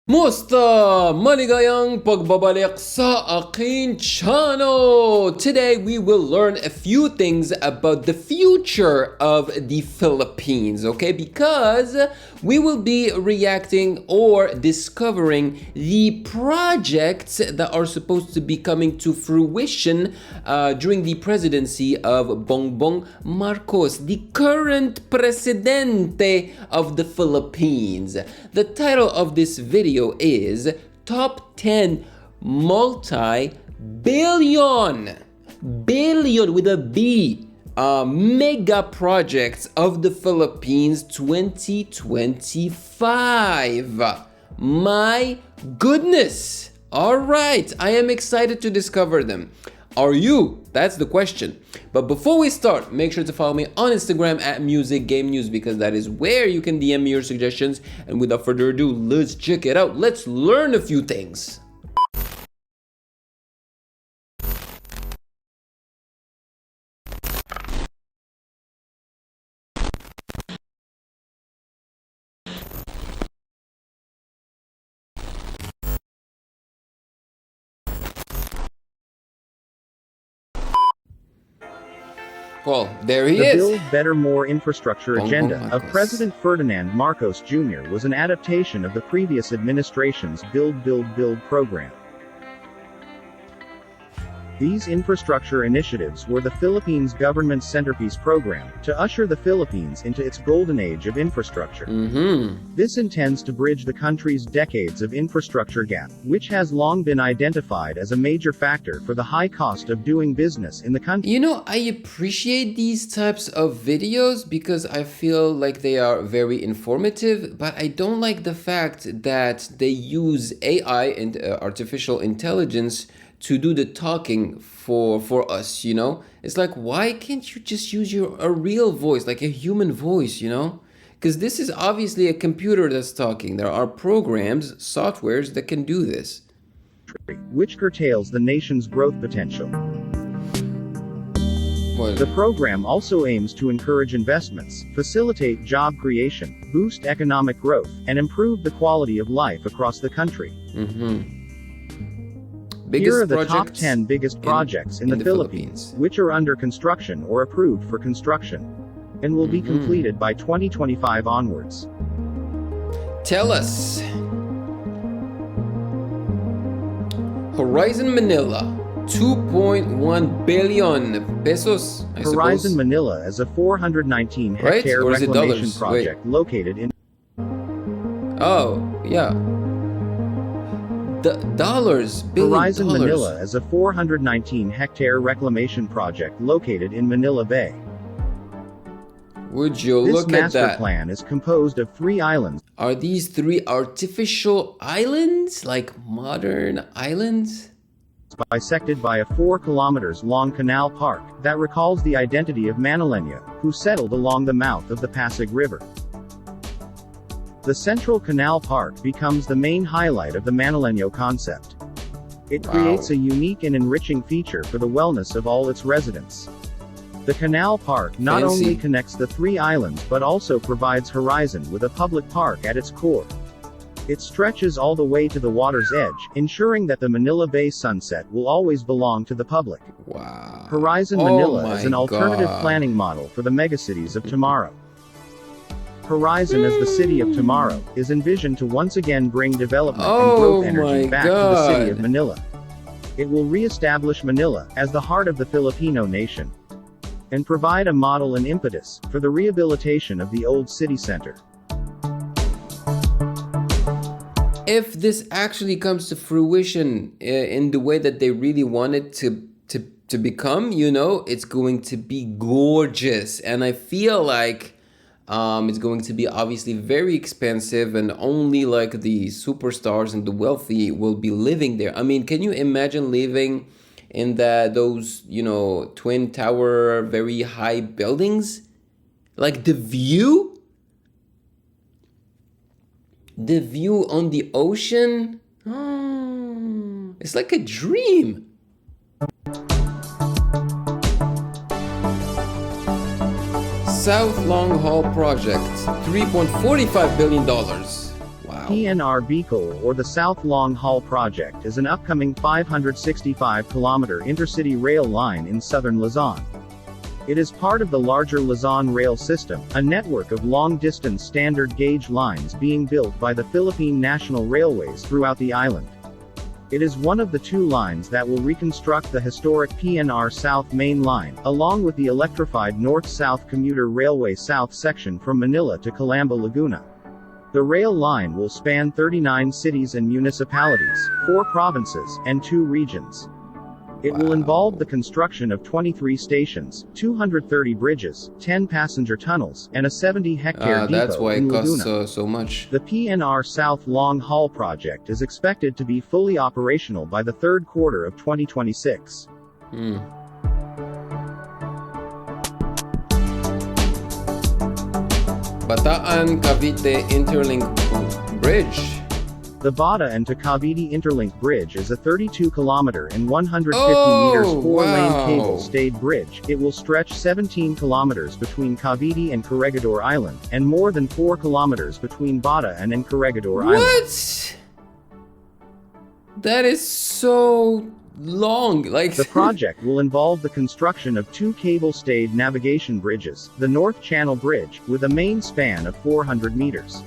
Musta! Maligayang pagbabalik sa aking channel! Today we will learn a few things about the future of the Philippines, okay? Because we will be reacting or discovering the projects that are supposed to be coming to fruition during the presidency of Bongbong Marcos, the current presidente of the Philippines. The title of this video is Top 10 Multi-Billion with a B mega projects of the Philippines 2025. My goodness! Alright, I am excited to discover them. Are you? That's the question. But before we start, make sure to follow me on Instagram at Music Game News because that is where you can DM me your suggestions. And without further ado, let's check it out. Let's learn a few things. Well, there he is. The Build Better More Infrastructure agenda of President Ferdinand Marcos Jr. was an adaptation of the previous administration's Build program. These infrastructure initiatives were the Philippines government's centerpiece program to usher the Philippines into its golden age of infrastructure. This intends to bridge the country's decades of infrastructure gap, which has long been identified as a major factor for the high cost of doing business in the country. You know, I appreciate these types of videos because I feel like they are very informative, but I don't like the fact that they use AI and artificial intelligence to do the talking for us, you know? It's like, why can't you just use a real voice, like a human voice, you know? Because this is obviously a computer that's talking. There are programs, softwares that can do this. Which curtails the nation's growth potential. The program also aims to encourage investments, facilitate job creation, boost economic growth, and improve the quality of life across the country. Here are the top 10 biggest projects in the Philippines, which are under construction or approved for construction, and will be completed by 2025 onwards. Tell us. Horizon Manila, 2.1 billion pesos, I Horizon suppose. Manila is a 419-hectare reclamation project located in... Oh, yeah. Dollars, Horizon dollars. Manila is a 419-hectare reclamation project located in Manila Bay. Would you This look at master that? plan is composed of 3 islands. Are these 3 artificial islands? Like modern islands? Bisected by a 4 kilometers long canal park that recalls the identity of Manileño, who settled along the mouth of the Pasig River. The Central Canal Park becomes the main highlight of the Manileño concept. It creates a unique and enriching feature for the wellness of all its residents. The canal park not only connects the 3 islands but also provides Horizon with a public park at its core. It stretches all the way to the water's edge, ensuring that the Manila Bay sunset will always belong to the public. Horizon Manila is an alternative planning model for the megacities of tomorrow. Horizon as the city of tomorrow is envisioned to once again bring development and growth energy back to the city of Manila. It will re-establish Manila as the heart of the Filipino nation and provide a model and impetus for the rehabilitation of the old city center. If this actually comes to fruition in the way that they really want it to become, you know, it's going to be gorgeous. And I feel like it's going to be obviously very expensive and only like the superstars and the wealthy will be living there. I mean, can you imagine living in those, you know, twin tower, very high buildings? Like the view on the ocean, it's like a dream. South Long Haul Project, $3.45 billion. Wow. PNR BICOL, or the South Long Haul Project, is an upcoming 565-kilometer intercity rail line in southern Luzon. It is part of the larger Luzon Rail System, a network of long-distance standard gauge lines being built by the Philippine National Railways throughout the island. It is one of the two lines that will reconstruct the historic PNR South Main Line, along with the electrified North-South Commuter Railway South section from Manila to Calamba, Laguna. The rail line will span 39 cities and municipalities, 4 provinces, and 2 regions. It will involve the construction of 23 stations, 230 bridges, 10 passenger tunnels, and a 70-hectare depot that's why in it Laguna. costs so much. The PNR South Long Haul Project is expected to be fully operational by the third quarter of 2026. Bataan Cavite Interlink Bridge. The Bata and to Cavite Interlink Bridge is a 32-kilometer and 150 meters 4-lane cable-stayed bridge. It will stretch 17 kilometers between Cavite and Corregidor Island, and more than 4 kilometers between Bata and Corregidor Island. What? That is so long. The project will involve the construction of 2 cable-stayed navigation bridges, the North Channel Bridge, with a main span of 400 meters.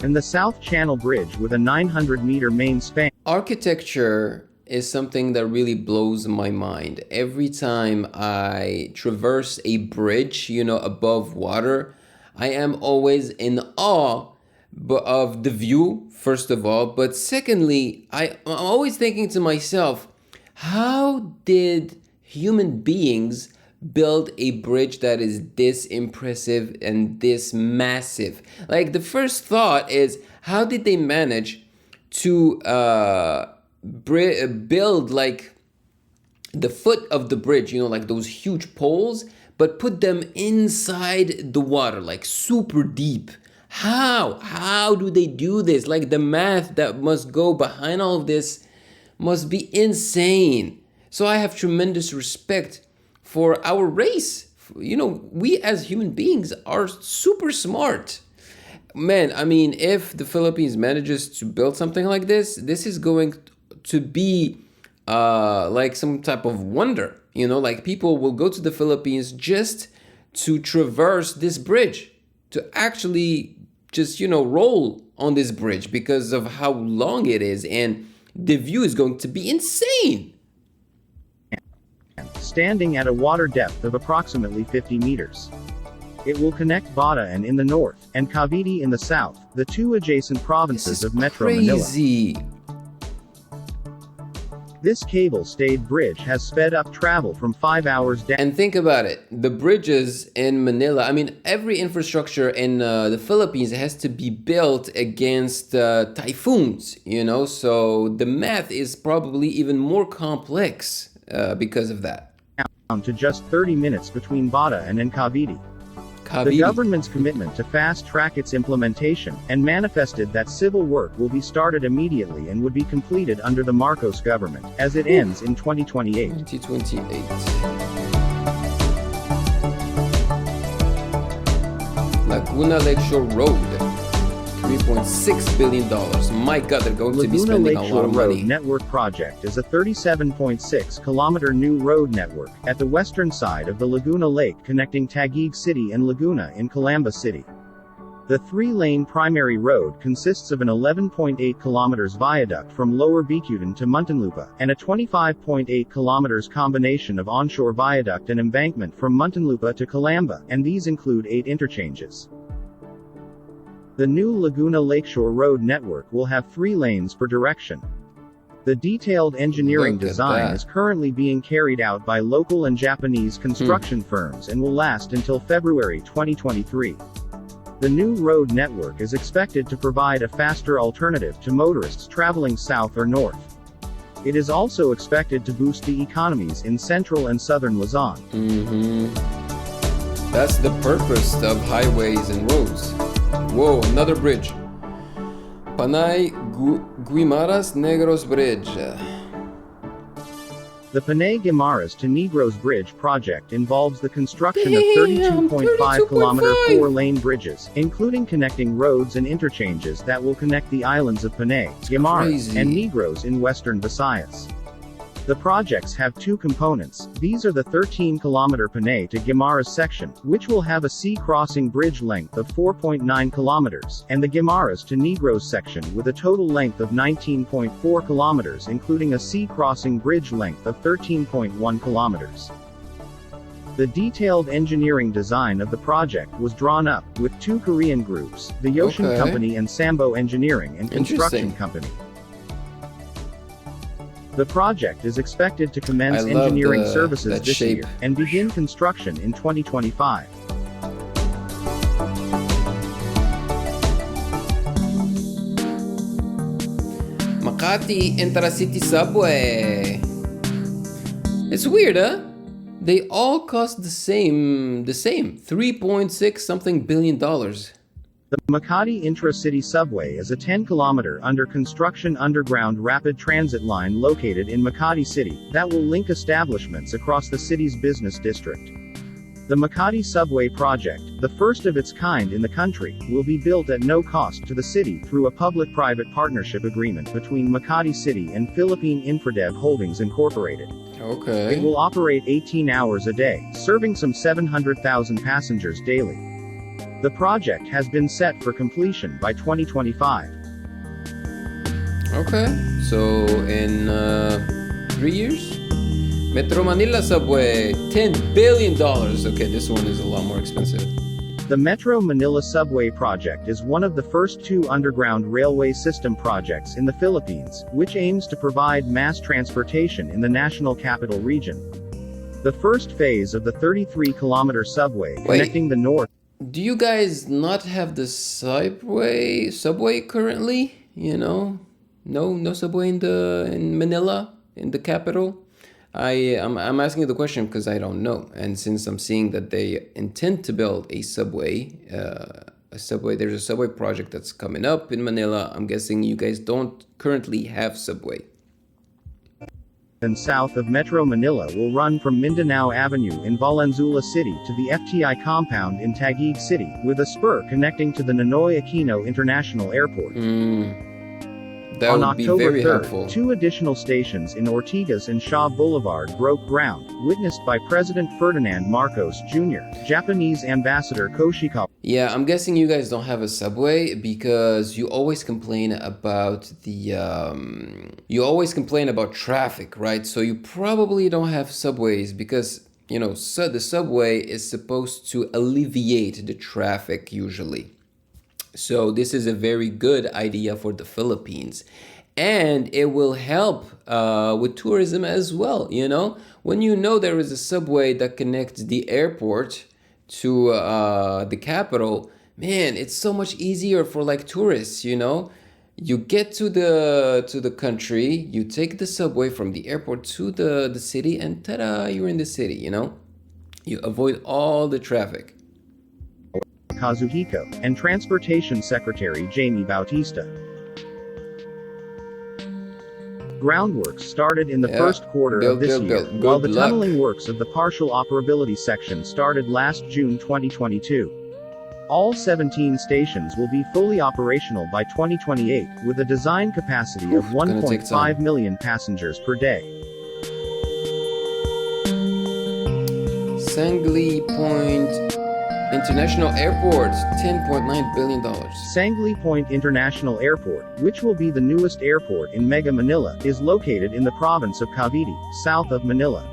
And the South Channel Bridge with a 900-meter main span. Architecture is something that really blows my mind. Every time I traverse a bridge, above water, I am always in awe of the view, first of all. But secondly, I'm always thinking to myself, how did human beings build a bridge that is this impressive and this massive? The first thought is, how did they manage to build the foot of the bridge, those huge poles, but put them inside the water, super deep? How do they do this? The math that must go behind all of this must be insane. So I have tremendous respect for our race. We as human beings are super smart. Man, if the Philippines manages to build something like this is going to be some type of wonder. People will go to the Philippines just to traverse this bridge, to actually just, roll on this bridge because of how long it is, and the view is going to be insane. Standing at a water depth of approximately 50 meters. It will connect Bata in the north, and Cavite in the south, the 2 adjacent provinces of Metro crazy. Manila. This cable-stayed bridge has sped up travel from 5 hours down. And think about it, the bridges in Manila, every infrastructure in the Philippines has to be built against typhoons, so the math is probably even more complex because of that. To just 30 minutes between Bata and Cavite. The government's commitment to fast-track its implementation, and manifested that civil work will be started immediately and would be completed under the Marcos government, as it ends in 2028. 2028. Laguna Lakeshore Road. $3.6 billion. My God, they're going to be spending a lot of money. Road Network Project is a 37.6-kilometer new road network at the western side of the Laguna Lake, connecting Taguig City and Laguna in Calamba City. The 3-lane primary road consists of an 11.8 kilometers viaduct from Lower Bicutan to Muntinlupa, and a 25.8 kilometers combination of onshore viaduct and embankment from Muntinlupa to Calamba, and these include 8 interchanges. The new Laguna Lakeshore Road network will have 3 lanes per direction. The detailed engineering design is currently being carried out by local and Japanese construction firms and will last until February 2023. The new road network is expected to provide a faster alternative to motorists traveling south or north. It is also expected to boost the economies in central and southern Luzon. That's the purpose of highways and roads. Whoa, another bridge. Panay Guimaras Negros Bridge. The Panay-Guimaras to Negros Bridge project involves the construction of 32.5 kilometer 4-lane bridges, including connecting roads and interchanges that will connect the islands of Panay, Guimaras, and Negros in western Visayas. The projects have two components. These are the 13-kilometer Panay to Guimaras section, which will have a sea crossing bridge length of 4.9 kilometers, and the Guimaras to Negros section with a total length of 19.4 kilometers, including a sea crossing bridge length of 13.1 kilometers. The detailed engineering design of the project was drawn up with two Korean groups, the Yoshin Company and Sambo Engineering and Construction Company. The project is expected to commence engineering services this year, and begin construction in 2025. Makati Intercity Subway. It's weird, huh? They all cost the same, 3.6 something billion dollars. The Makati Intra-City Subway is a 10-kilometer under-construction underground rapid transit line located in Makati City, that will link establishments across the city's business district. The Makati Subway project, the first of its kind in the country, will be built at no cost to the city through a public-private partnership agreement between Makati City and Philippine Infradev Holdings Incorporated. Okay. It will operate 18 hours a day, serving some 700,000 passengers daily. The project has been set for completion by 2025. Okay, so in 3 years? Metro Manila Subway, $10 billion. Okay, this one is a lot more expensive. The Metro Manila Subway project is one of the first two underground railway system projects in the Philippines, which aims to provide mass transportation in the National Capital Region. The first phase of the 33-kilometer subway connecting the north. Do you guys not have the subway currently? You know, no subway in Manila, in the capital. I'm asking you the question because I don't know, and since I'm seeing that they intend to build a subway, there's a subway project that's coming up in Manila. I'm guessing you guys don't currently have subway. And south of Metro Manila will run from Mindanao Avenue in Valenzuela City to the FTI compound in Taguig City, with a spur connecting to the Ninoy Aquino International Airport. That On would October be very 3rd, helpful. two additional stations in Ortigas and Shaw Boulevard broke ground, witnessed by President Ferdinand Marcos Jr., Japanese Ambassador Koshikawa. Yeah, I'm guessing you guys don't have a subway because you always complain about traffic, right? So you probably don't have subways because, you know, the subway is supposed to alleviate the traffic usually. So this is a very good idea for the Philippines, and it will help with tourism as well. You know, when you know there is a subway that connects the airport to the capital, man, it's so much easier for like tourists. You know, you get to the country, you take the subway from the airport to the city, and ta-da, you're in the city. You know, you avoid all the traffic. Kazuhiko, and Transportation Secretary Jamie Bautista. Groundworks started in the first quarter of this year, while the tunneling works of the partial operability section started last June 2022. All 17 stations will be fully operational by 2028, with a design capacity of 1.5 million passengers per day. Sangley Point International Airport, $10.9 billion. Sangley Point International Airport, which will be the newest airport in Mega Manila, is located in the province of Cavite, south of Manila.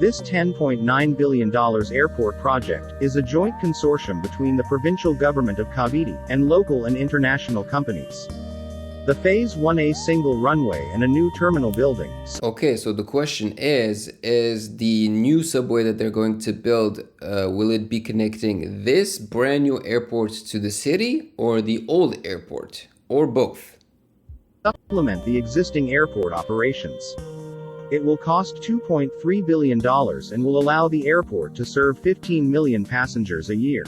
This $10.9 billion airport project is a joint consortium between the provincial government of Cavite and local and international companies. The Phase 1A single runway and a new terminal building. Okay, so the question is the new subway that they're going to build, will it be connecting this brand new airport to the city or the old airport, or both? Supplement the existing airport operations. It will cost $2.3 billion and will allow the airport to serve 15 million passengers a year.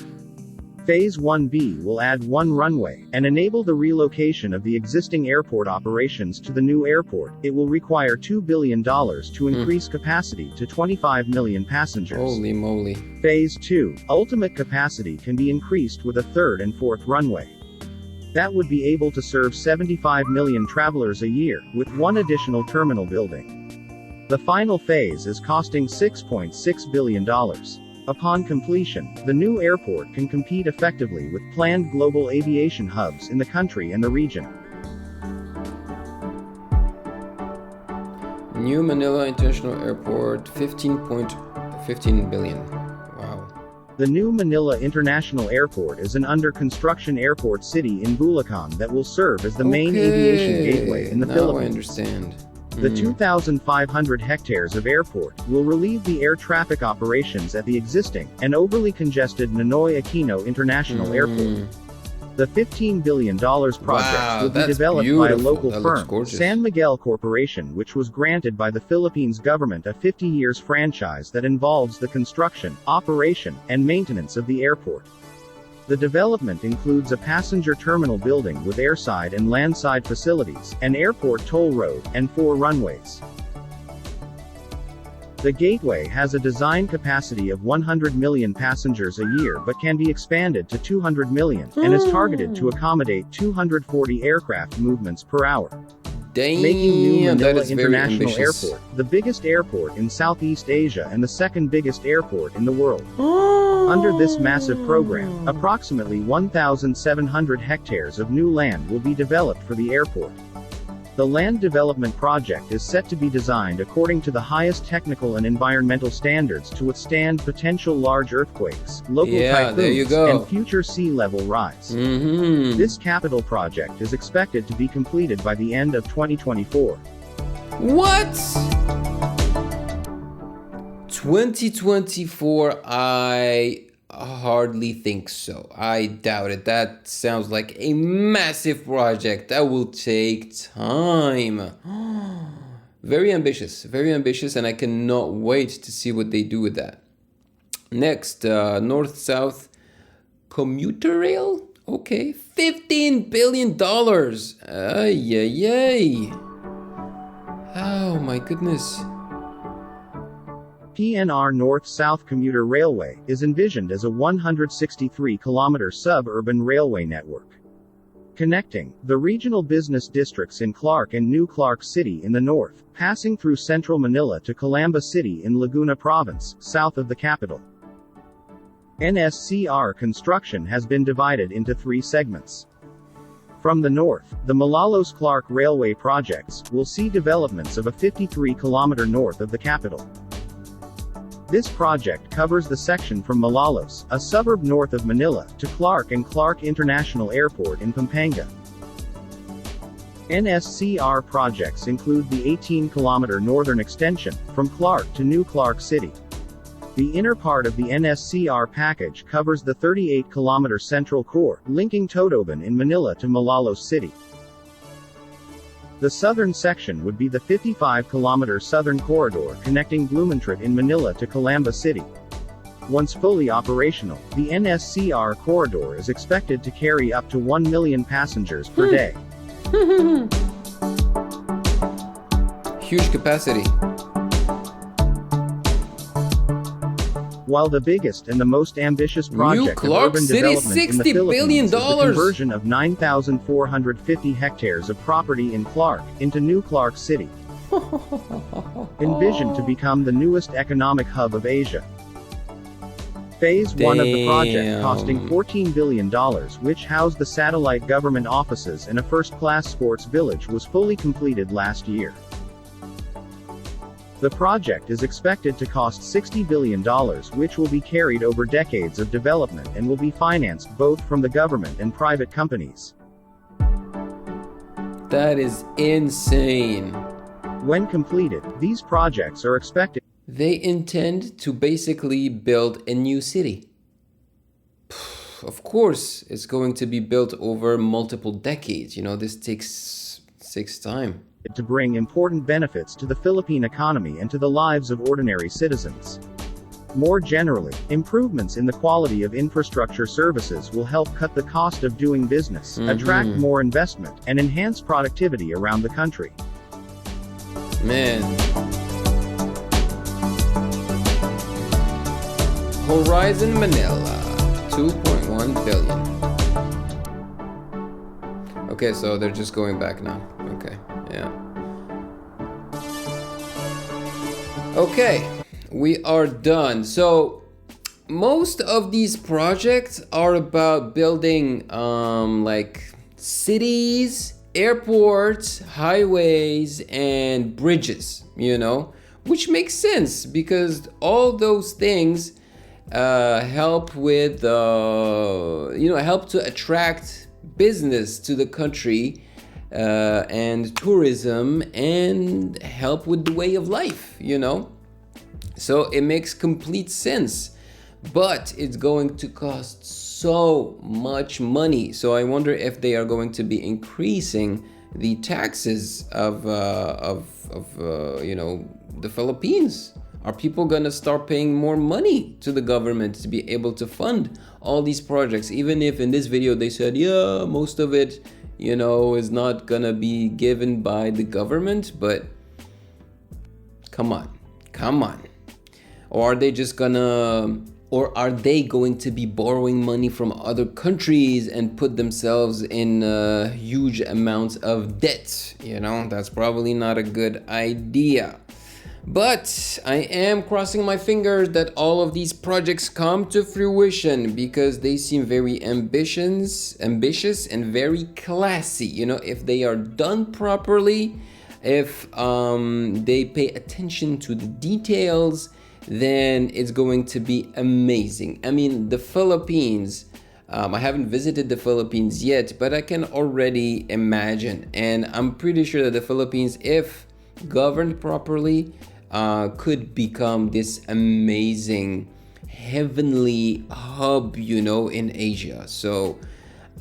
Phase 1B will add one runway, and enable the relocation of the existing airport operations to the new airport. It will require $2 billion to increase capacity to 25 million passengers. Holy moly. Phase 2, ultimate capacity can be increased with a third and fourth runway. That would be able to serve 75 million travelers a year, with one additional terminal building. The final phase is costing $6.6 billion. Upon completion, the new airport can compete effectively with planned global aviation hubs in the country and the region. New Manila International Airport, 15.15 billion. Wow. The new Manila International Airport is an under-construction airport city in Bulacan that will serve as the main aviation gateway in the Philippines. I understand. The 2,500 hectares of airport will relieve the air traffic operations at the existing and overly congested Ninoy Aquino International Airport. The $15 billion project will be developed by a local firm, San Miguel Corporation, which was granted by the Philippines government a 50 years franchise that involves the construction, operation, and maintenance of the airport. The development includes a passenger terminal building with airside and landside facilities, an airport toll road, and 4 runways. The gateway has a design capacity of 100 million passengers a year but can be expanded to 200 million, and is targeted to accommodate 240 aircraft movements per hour. Damn, Making New Manila International ambitious. Airport the biggest airport in Southeast Asia and the second biggest airport in the world. Under this massive program, approximately 1,700 hectares of new land will be developed for the airport. The land development project is set to be designed according to the highest technical and environmental standards to withstand potential large earthquakes, local typhoons, and future sea level rise. This capital project is expected to be completed by the end of 2024. What? 2024, I hardly think so. I doubt it. That sounds like a massive project that will take time. Very ambitious, and I cannot wait to see what they do with that. Next, north-south commuter rail? Okay, $15 billion. Ay. Oh my goodness. PNR North-South Commuter Railway is envisioned as a 163-kilometer suburban railway network, connecting the regional business districts in Clark and New Clark City in the north, passing through central Manila to Calamba City in Laguna Province, south of the capital. NSCR construction has been divided into 3 segments. From the north, the Malolos-Clark Railway projects will see developments of a 53-kilometer north of the capital. This project covers the section from Malolos, a suburb north of Manila, to Clark and Clark International Airport in Pampanga. NSCR projects include the 18-kilometer northern extension, from Clark to New Clark City. The inner part of the NSCR package covers the 38-kilometer central core, linking Totoban in Manila to Malolos City. The southern section would be the 55-kilometer southern corridor connecting Blumentritt in Manila to Calamba City. Once fully operational, the NSCR corridor is expected to carry up to 1 million passengers per day. Huge capacity. While the biggest and the most ambitious project of Clark urban City, development in the $60 billion. Philippines is the conversion of 9,450 hectares of property in Clark into New Clark City, envisioned to become the newest economic hub of Asia. Phase 1 of the project, costing $14 billion, which housed the satellite government offices and a first-class sports village, was fully completed last year. The project is expected to cost $60 billion, which will be carried over decades of development and will be financed both from the government and private companies. That is insane. When completed, these projects are expected. They intend to basically build a new city. Of course, it's going to be built over multiple decades. This takes time. To bring important benefits to the Philippine economy and to the lives of ordinary citizens. More generally, improvements in the quality of infrastructure services will help cut the cost of doing business, attract more investment, and enhance productivity around the country. Man. Horizon Manila, 2.1 billion. Okay, so they're just going back now. Okay, yeah. Okay, we are done. So most of these projects are about building like cities, airports, highways, and bridges, you know, which makes sense because all those things help with, help to attract business to the country and tourism and help with the way of life, you know. So it makes complete sense, but it's going to cost so much money. So I wonder if they are going to be increasing the taxes of the Philippines. Are people gonna start paying more money to the government to be able to fund all these projects? Even if in this video they said, yeah, most of it, is not gonna be given by the government, but come on. Or are they going to be borrowing money from other countries and put themselves in huge amounts of debt? That's probably not a good idea. But I am crossing my fingers that all of these projects come to fruition because they seem very ambitious and very classy. If they are done properly, if they pay attention to the details, then it's going to be amazing. I mean, the Philippines, I haven't visited the Philippines yet, but I can already imagine. And I'm pretty sure that the Philippines, if governed properly, could become this amazing heavenly hub, in Asia. So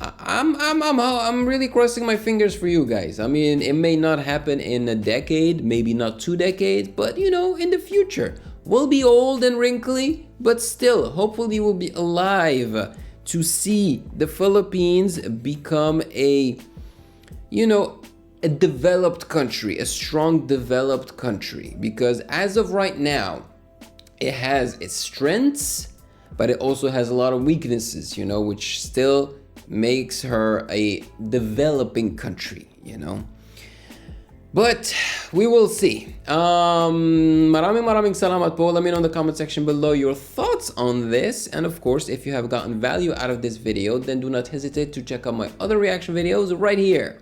I'm really crossing my fingers for you guys. I mean, it may not happen in a decade, maybe not 2 decades, but in the future. We'll be old and wrinkly, but still, hopefully we'll be alive to see the Philippines become a developed country, a strong developed country. Because as of right now, it has its strengths, but it also has a lot of weaknesses, which still makes her a developing country, But we will see. Maraming salamat po. Let me know in the comment section below your thoughts on this. And of course, if you have gotten value out of this video, then do not hesitate to check out my other reaction videos right here.